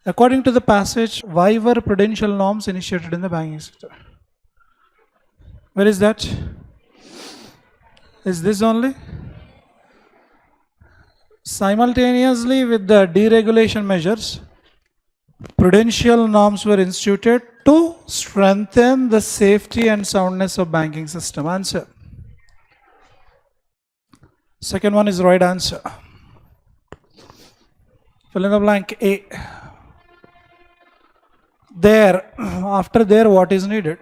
According to the passage, why were prudential norms initiated in the banking sector? Where is that? Is this only? Simultaneously with the deregulation measures, prudential norms were instituted to strengthen the safety and soundness of banking system. Answer. Second one is right answer. Fill in the blank A. There, after there, what is needed?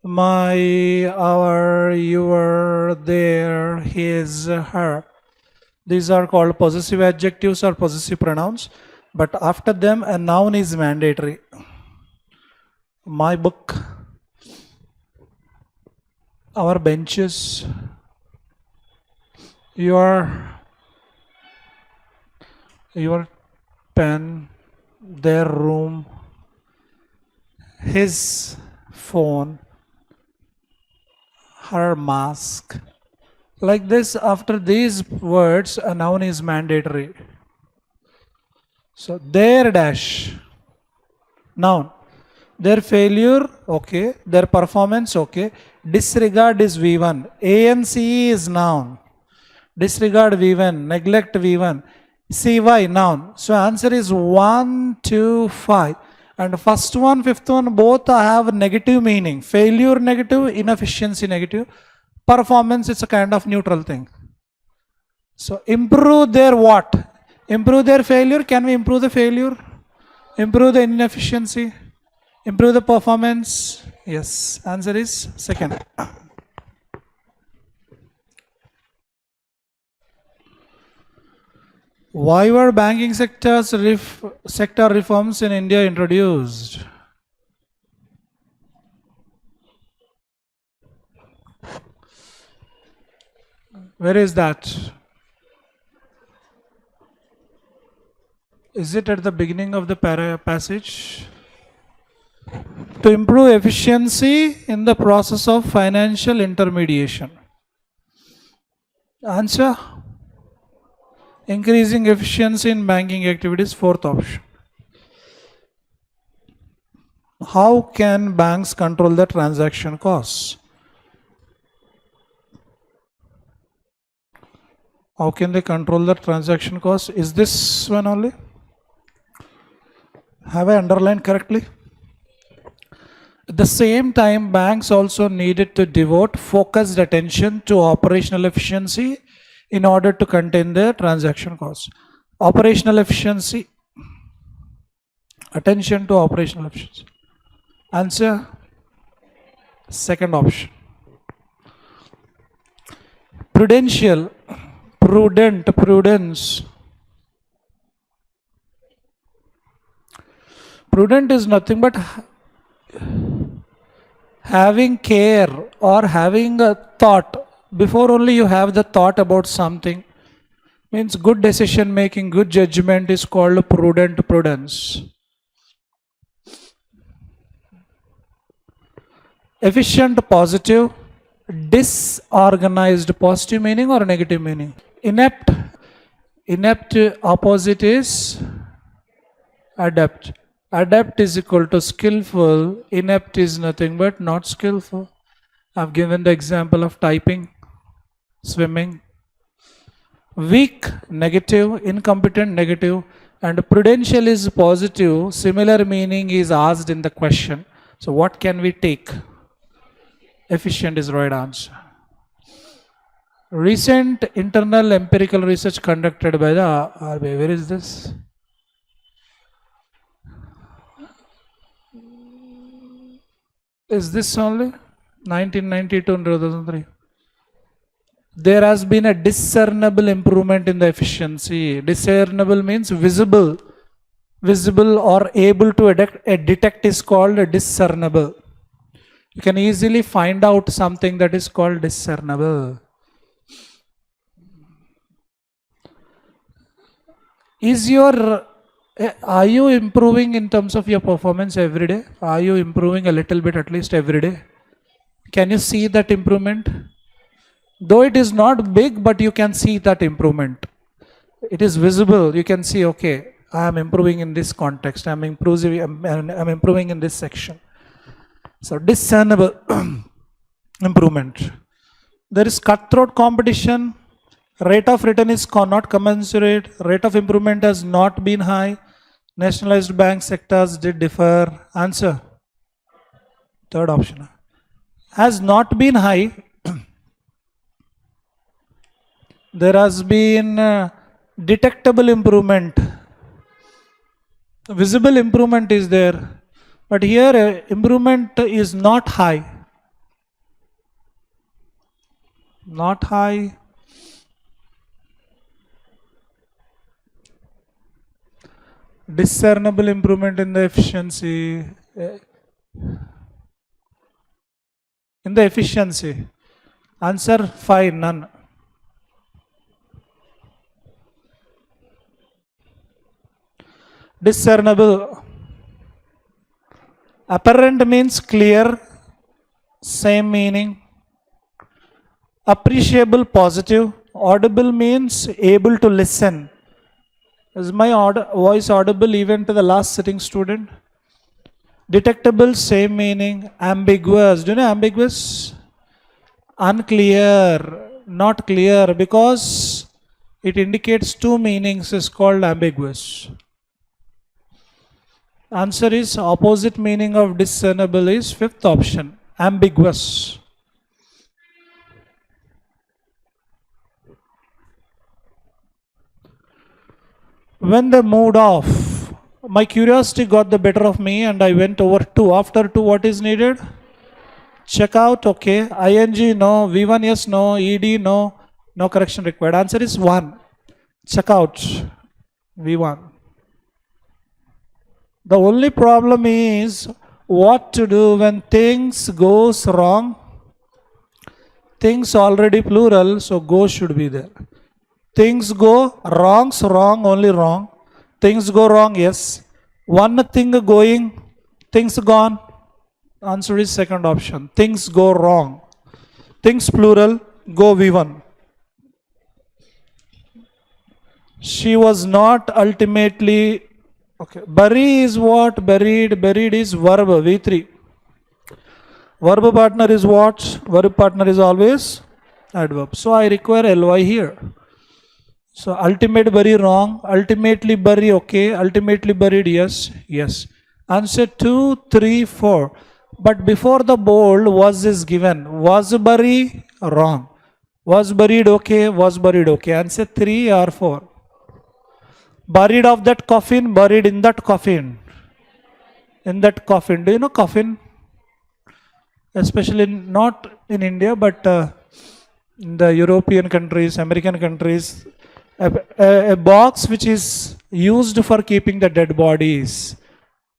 My, our, your, their, his, her. These are called possessive adjectives or possessive pronouns. But after them, a noun is mandatory. My book, our benches, your pen, their room, his phone, her mask. Like this, after these words, a noun is mandatory. So, their dash, noun. Their failure, okay. Their performance, okay. Disregard is V1. ANCE is noun. Disregard V1. Neglect V1. CY, noun. So, answer is 1, 2, 5. And first one, fifth one, both have negative meaning. Failure negative, inefficiency negative. Performance, it's a kind of neutral thing. So, improve their what? Improve their failure. Can we improve the failure? Improve the inefficiency? Improve the performance? Yes. Answer is second. Why were banking sector reforms in India introduced? Where is that? Is it at the beginning of the passage? To improve efficiency in the process of financial intermediation. Answer? Increasing efficiency in banking activities, fourth option. How can banks control the transaction costs? How can they control the transaction costs? Is this one only? Have I underlined correctly? At the same time, banks also needed to devote focused attention to operational efficiency in order to contain the transaction costs. Operational efficiency, attention to operational efficiency. Answer, second option. Prudential, prudence. Prudent is nothing but having care or having a thought. Before only you have the thought about something. Means good decision making, good judgment is called prudence. Efficient, positive. Disorganized, positive meaning or negative meaning? Inept. Inept opposite is adept. Adept is equal to skillful. Inept is nothing but not skillful. I've given the example of typing, swimming. Weak, negative. Incompetent, negative. And prudential is positive. Similar meaning is asked in the question. So what can we take? Efficient is right answer. Recent internal empirical research conducted by the RBI. Where is this? Is this only? 1992 and 2003. There has been a discernible improvement in the efficiency. Discernible means visible. Visible or able to detect is called discernible. You can easily find out something that is called discernible. Are you improving in terms of your performance every day? Are you improving a little bit at least every day? Can you see that improvement? Though it is not big, but you can see that improvement. It is visible. You can see, okay, I am improving in this context. I'm improving in this section. So discernible improvement. There is cutthroat competition. Rate of return is not commensurate. Rate of improvement has not been high. Nationalized bank sectors did differ. Answer. Third option. Has not been high. There has been detectable improvement. Visible improvement is there. But here improvement is not high. Not high. Discernible improvement in the efficiency. In the efficiency. Answer 5, none. Discernible. Apparent means clear, same meaning. Appreciable, positive. Audible means able to listen. Is my voice audible even to the last sitting student? Detectable, same meaning. Ambiguous. Do you know ambiguous? Unclear, not clear, because it indicates two meanings, is called ambiguous. Answer is opposite meaning of discernible is fifth option, ambiguous. When they moved off, my curiosity got the better of me and I went over 2. After 2, what is needed? Check out, okay. ING, no. V1, yes, no. ED, no. No correction required. Answer is 1. Check out. V1. The only problem is what to do when things goes wrong. Things already plural, so go should be there. Things go wrongs, wrong, only wrong. Things go wrong, yes. One thing going, things gone. Answer is second option. Things go wrong. Things plural, go V1. She was not ultimately, okay. Bury is what? Buried. Buried is verb, V3. Verb partner is what? Verb partner is always adverb. So I require ly here. So ultimate bury wrong, ultimately bury okay, ultimately buried yes, yes. Answer 2, 3, 4. But before the bold was is given. Was bury wrong. Was buried okay, was buried okay. Answer 3 or 4. Buried of that coffin, buried in that coffin. In that coffin. Do you know coffin? Especially not in India, but in the European countries, American countries. A box which is used for keeping the dead bodies.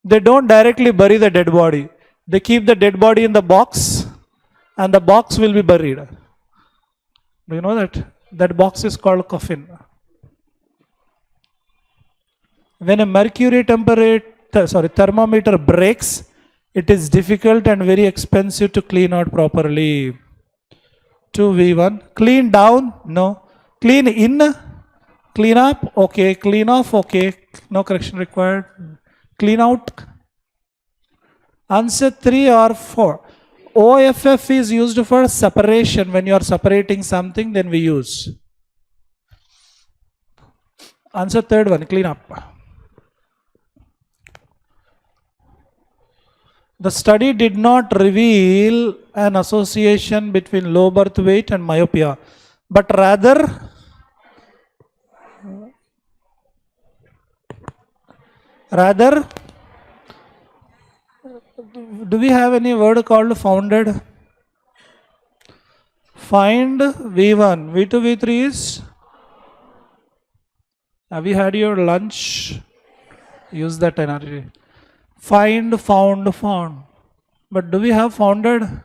They don't directly bury the dead body. They keep the dead body in the box and the box will be buried. Do you know that? That box is called coffin. When a mercury thermometer breaks, it is difficult and very expensive to clean out properly. 2V1. Clean down? No. Clean in? Clean up? Okay. Clean off? Okay. No correction required. Clean out? Answer 3 or 4. OFF is used for separation. When you are separating something, then we use. Answer third one. Clean up. The study did not reveal an association between low birth weight and myopia, but rather do we have any word called founded? Find V1, V2, V3 is? Have you had your lunch? Use that energy. Find, found, found. But do we have founded?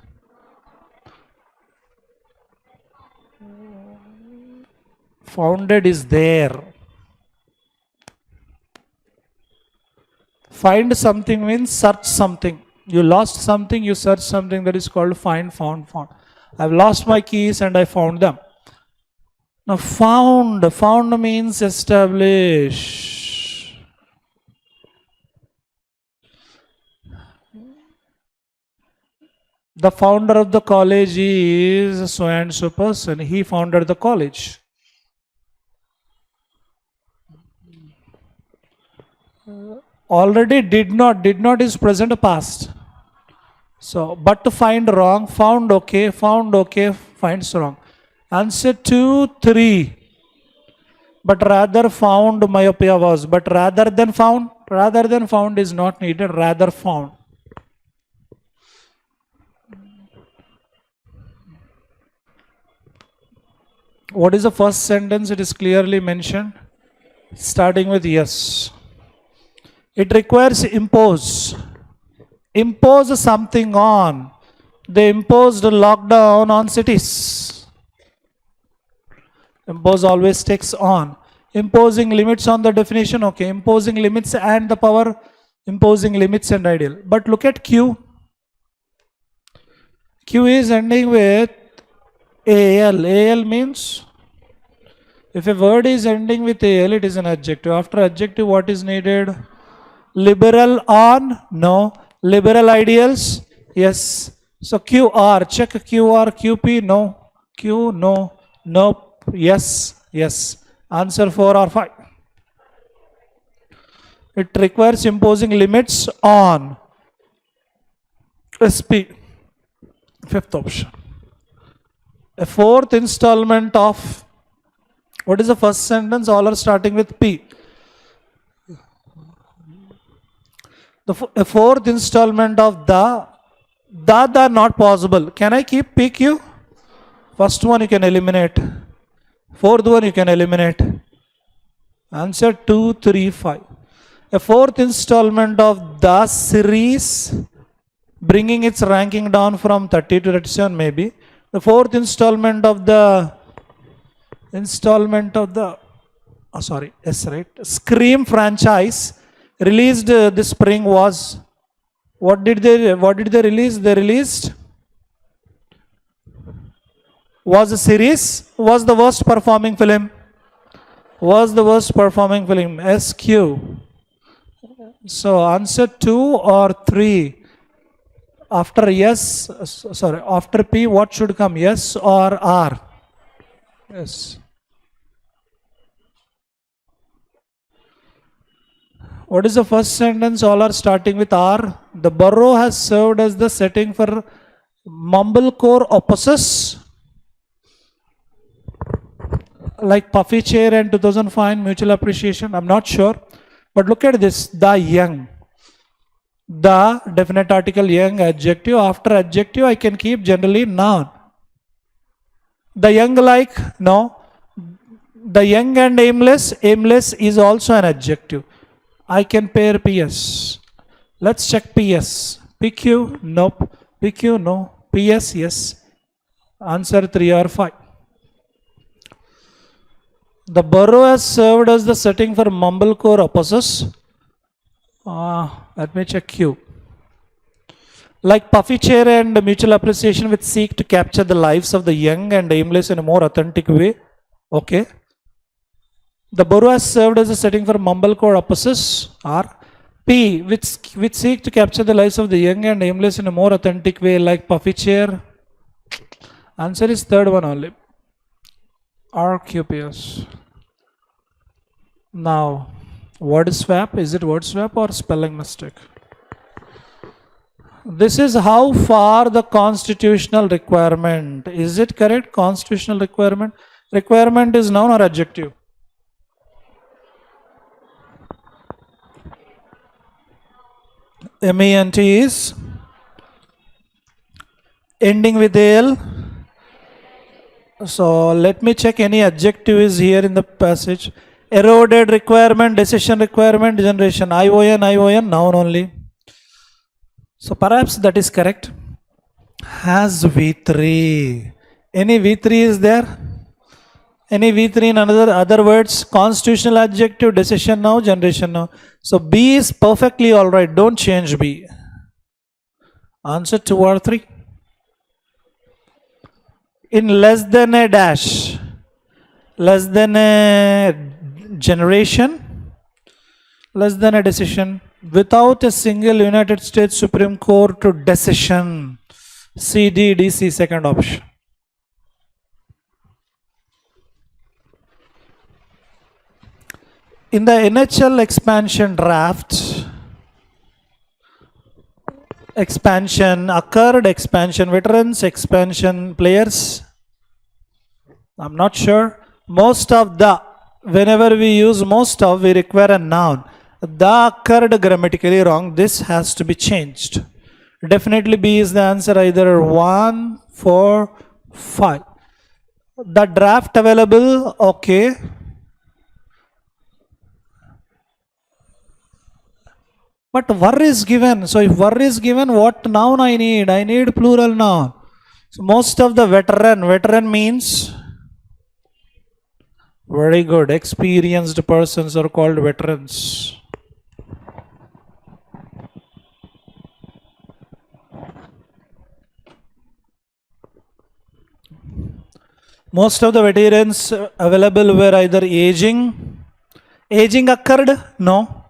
Founded is there. Find something means search something. You lost something, you search something, that is called find, found, found. I've lost my keys and I found them. Now found means establish. The founder of the college is so and so person. He founded the college. Already did not is present or past. So, but to find wrong, found okay, finds wrong. Answer 2, 3. But rather found myopia was. But rather than found is not needed, rather found. What is the first sentence? It is clearly mentioned, starting with yes. It requires impose. Impose something on. They imposed a lockdown on cities. Impose always takes on. Imposing limits on the definition, okay. Imposing limits and the power, imposing limits and ideal. But look at Q. Q is ending with AL. AL means, if a word is ending with AL, it is an adjective. After adjective, what is needed? Liberal on? No. Liberal ideals? Yes. So QR, check QR, QP, no. Q, no. Nope. Yes. Yes. Answer 4 or 5. It requires imposing limits on. SP. Fifth option. A fourth installment of, what is the first sentence? All are starting with P. A fourth installment of the not possible. Can I keep PQ? First one you can eliminate. Fourth one you can eliminate. Answer 2, 3, 5. A fourth installment of the series, bringing its ranking down from 30 to 37 maybe. The fourth installment of the Scream franchise released this spring was, what did they release? They released was a series, was the worst performing film. Was the worst performing film. SQ. So answer 2 or 3. After yes, after P, what should come? Yes or R? Yes. What is the first sentence? All are starting with R. The borough has served as the setting for mumblecore oppuses like Puffy Chair and 2005 Mutual Appreciation. I'm not sure. But look at this. The young. The definite article young, adjective. After adjective, I can keep generally noun. The young like, no. The young and aimless. Aimless is also an adjective. I can pair PS. Let's check PS. PQ, nope. PQ, no. PS, yes. Answer 3 or 5. The borough has served as the setting for mumblecore oppuses. Let me check Q. Like Puffy Chair and Mutual Appreciation, which seek to capture the lives of the young and aimless in a more authentic way. Okay. The borough has served as a setting for mumblecore oppuses. R. P, which seek to capture the lives of the young and aimless in a more authentic way, like Puffy Chair. Answer is third one only. RQPS. Now, word swap. Is it word swap or spelling mistake? This is how far the constitutional requirement. Is it correct? Constitutional requirement. Requirement is noun or adjective? MENT is ending with AL. So let me check any adjective is here in the passage. Eroded requirement, decision requirement, generation. ION, noun only. So perhaps that is correct. Has V3. Any V3 is there? Any V3 in other words? Constitutional adjective, decision now, generation now. So B is perfectly alright. Don't change B. Answer 2 or 3. In less than a dash. Less than a generation. Less than a decision. Without a single United States Supreme Court decision. C, D, D, C, second option. In the NHL expansion draft, expansion occurred, expansion veterans, expansion players. I'm not sure. Most of the, whenever we use most of, we require a noun. The occurred grammatically wrong. This has to be changed. Definitely B is the answer, either 1, 4, 5. The draft available, okay. But were is given. So if were is given, what noun I need? I need plural noun. So most of the veteran means, very good, experienced persons are called veterans. Most of the veterans available were either aging. Aging occurred? No.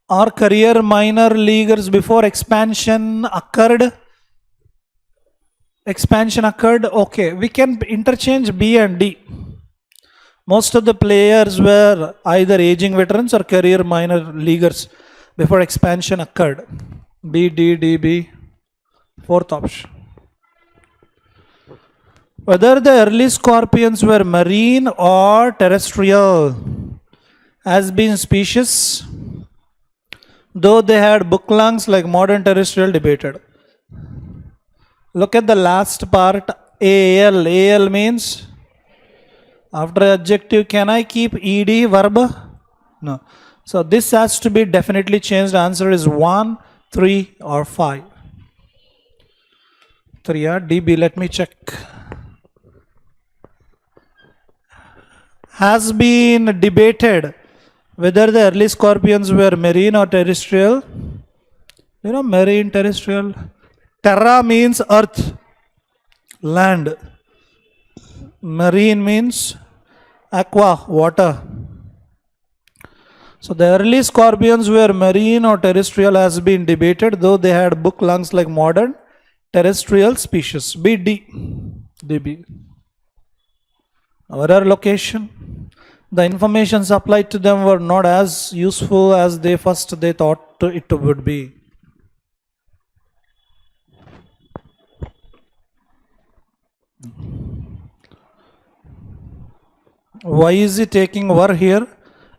Or career minor leaguers before expansion occurred? Expansion occurred? Okay. We can interchange B and D. Most of the players were either aging veterans or career minor leaguers before expansion occurred. B, D, D, B. Fourth option. Whether the early scorpions were marine or terrestrial has been species, though they had book lungs like modern terrestrial, debated. Look at the last part, AL. AL means after adjective, can I keep ED verb? No. So this has to be definitely changed. Answer is 1, 3 or 5. 3 DB, let me check. Has been debated whether the early scorpions were marine or terrestrial. You know, marine, terrestrial. Terra means earth, land. Marine means aqua, water. So the early scorpions were marine or terrestrial has been debated, though they had book lungs like modern terrestrial species. BD. DB. Error location. The information supplied to them were not as useful as they thought it would be. Why is he taking were here?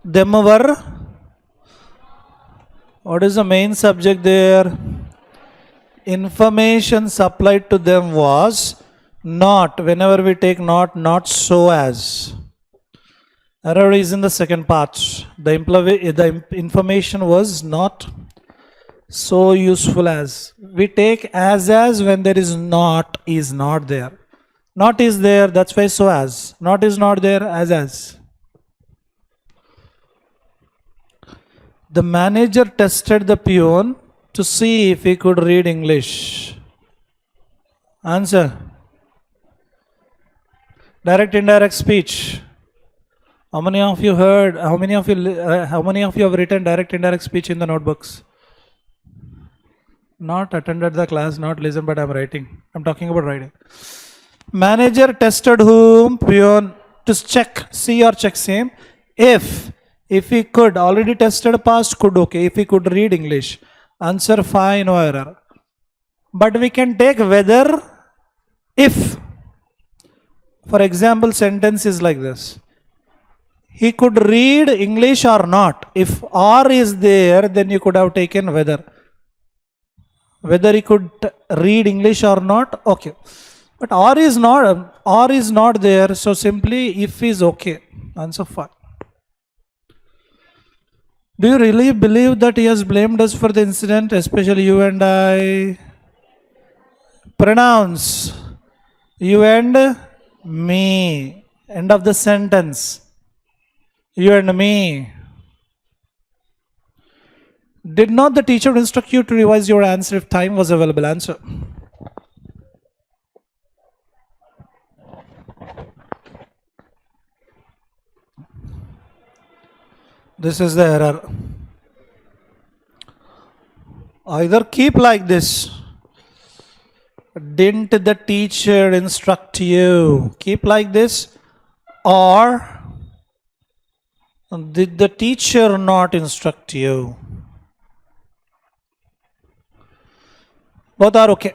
Them were. What is the main subject there? Information supplied to them was not. Whenever we take not so as. Error is in the second part. The information was not so useful as. We take as when there is not there. Not is there, that's why so as. Not is not there, as. The manager tested the peon to see if he could read English. Answer. Direct indirect speech. How many of you heard? How many of you have written direct indirect speech in the notebooks? Not attended the class, not listened, but I'm writing. I'm talking about writing. Manager tested whom? Peon to see or check same. If he could, already tested past, could, okay. If he could read English. Answer 5, no error. But we can take whether, if. For example, sentence is like this. He could read English or not. If or is there, then you could have taken whether. Whether he could read English or not, okay. But or is not there, so simply if is okay. Answer 5. Do you really believe that he has blamed us for the incident, especially you and I? Pronounce. You and me. End of the sentence. You and me. Did not the teacher instruct you to revise your answer if time was available? Answer. This is the error. Either keep like this didn't the teacher instruct you? Keep like this. Or did the teacher not instruct you? Both are okay,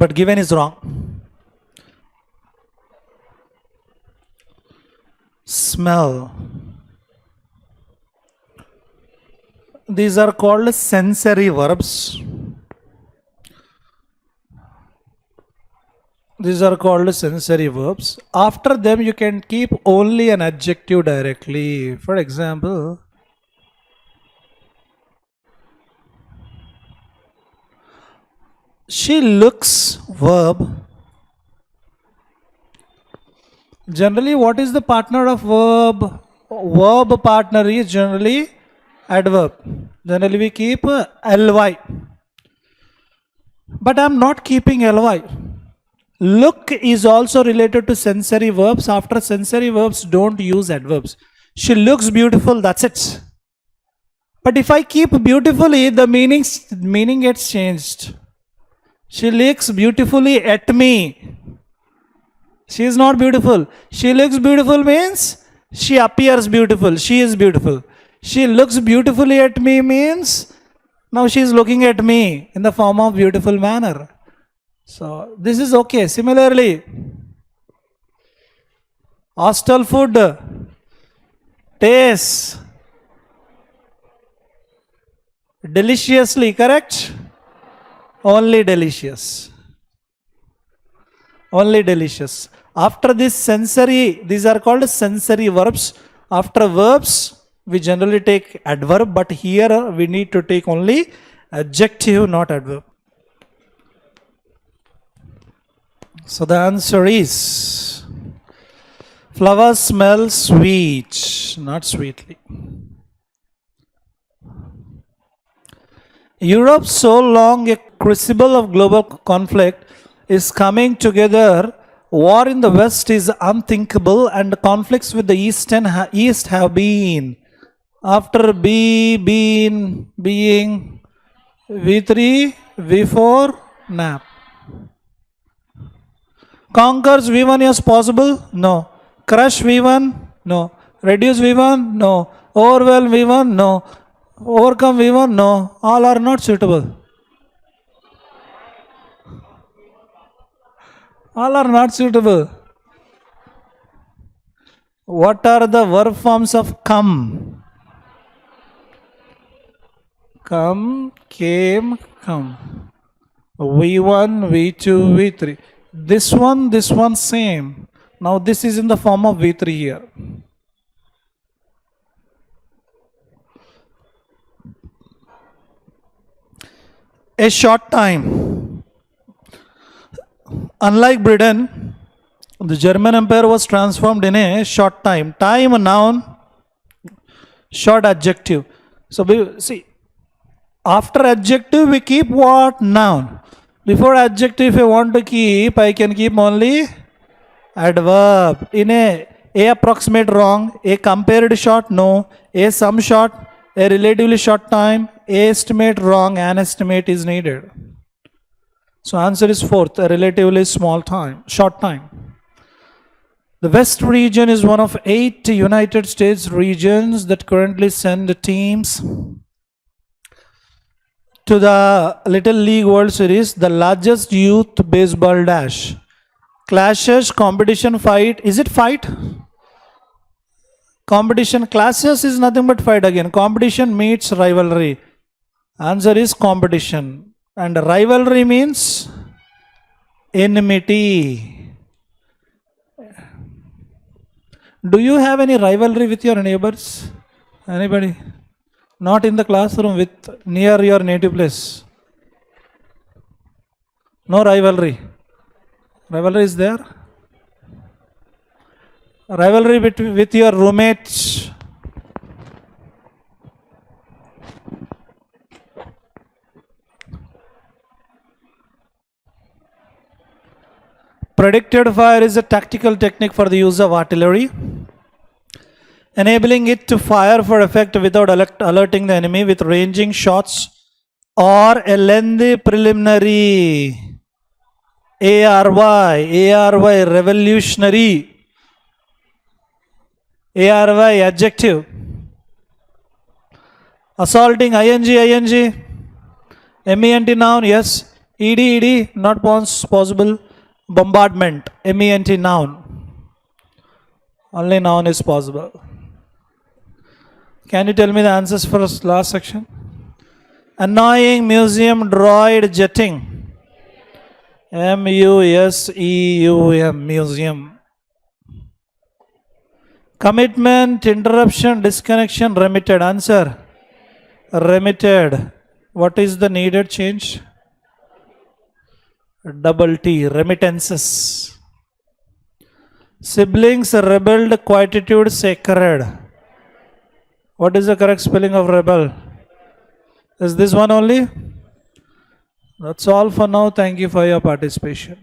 but given is wrong. Smell. These are called sensory verbs. These are called sensory verbs. After them, you can keep only an adjective directly. For example, she looks, verb. Generally, what is the partner of verb? Verb partner is generally adverb. Generally, we keep ly. But I am not keeping ly. Look is also related to sensory verbs. After sensory verbs, don't use adverbs. She looks beautiful, that's it. But if I keep beautifully, the meaning gets changed. She looks beautifully at me. She is not beautiful. She looks beautiful means she appears beautiful. She is beautiful. She looks beautifully at me means now she is looking at me in the form of beautiful manner. So this is okay. Similarly, hostel food tastes deliciously, correct? Only delicious. Only delicious. After this sensory, these are called sensory verbs. After verbs, we generally take adverb, but here we need to take only adjective, not adverb. So the answer is flowers smell sweet, not sweetly. Europe, so long a crucible of global conflict, is coming together. War in the West is unthinkable, and conflicts with the East have been. After being, V3, V4, nap. Conquers V1 is possible? No. Crush V1? No. Reduce V1? No. Overwhelm V1? No. Overcome V1? No. All are not suitable. All are not suitable. What are the verb forms of come? Come, came, come. V1, V2, V3. This one same. Now this is in the form of V3 here. A short time. Unlike Britain, the German Empire was transformed in a short time. Time, noun, short adjective. So see, after adjective we keep what? Noun. Before adjective, if I want to keep, I can keep only adverb. In a approximate wrong, a compared short no, a some short, a relatively short time, a estimate wrong, an estimate is needed. So answer is fourth, a relatively short time. The West region is one of 8 United States regions that currently send teams to the Little League World Series, the largest youth baseball dash. Clashes, competition, fight. Is it fight? Competition, clashes is nothing but fight again. Competition meets rivalry. Answer is competition. And rivalry means enmity. Do you have any rivalry with your neighbors? Anybody? Not in the classroom, with near your native place. No rivalry. Rivalry is there? Rivalry with your roommates. Predicted fire is a tactical technique for the use of artillery, enabling it to fire for effect without alerting the enemy with ranging shots or a lengthy preliminary. ARY, revolutionary. ARY, adjective. Assaulting, ing. MENT, noun, yes. ED, not possible. Bombardment, MENT, noun. Only noun is possible. Can you tell me the answers for last section? Annoying, museum, droid, jetting. MUSEUM, museum. Commitment, interruption, disconnection, remitted. Answer. Remitted. What is the needed change? Double T, remittances. Siblings, rebelled, quietude, sacred. What is the correct spelling of rebel? Is this one only? That's all for now. Thank you for your participation.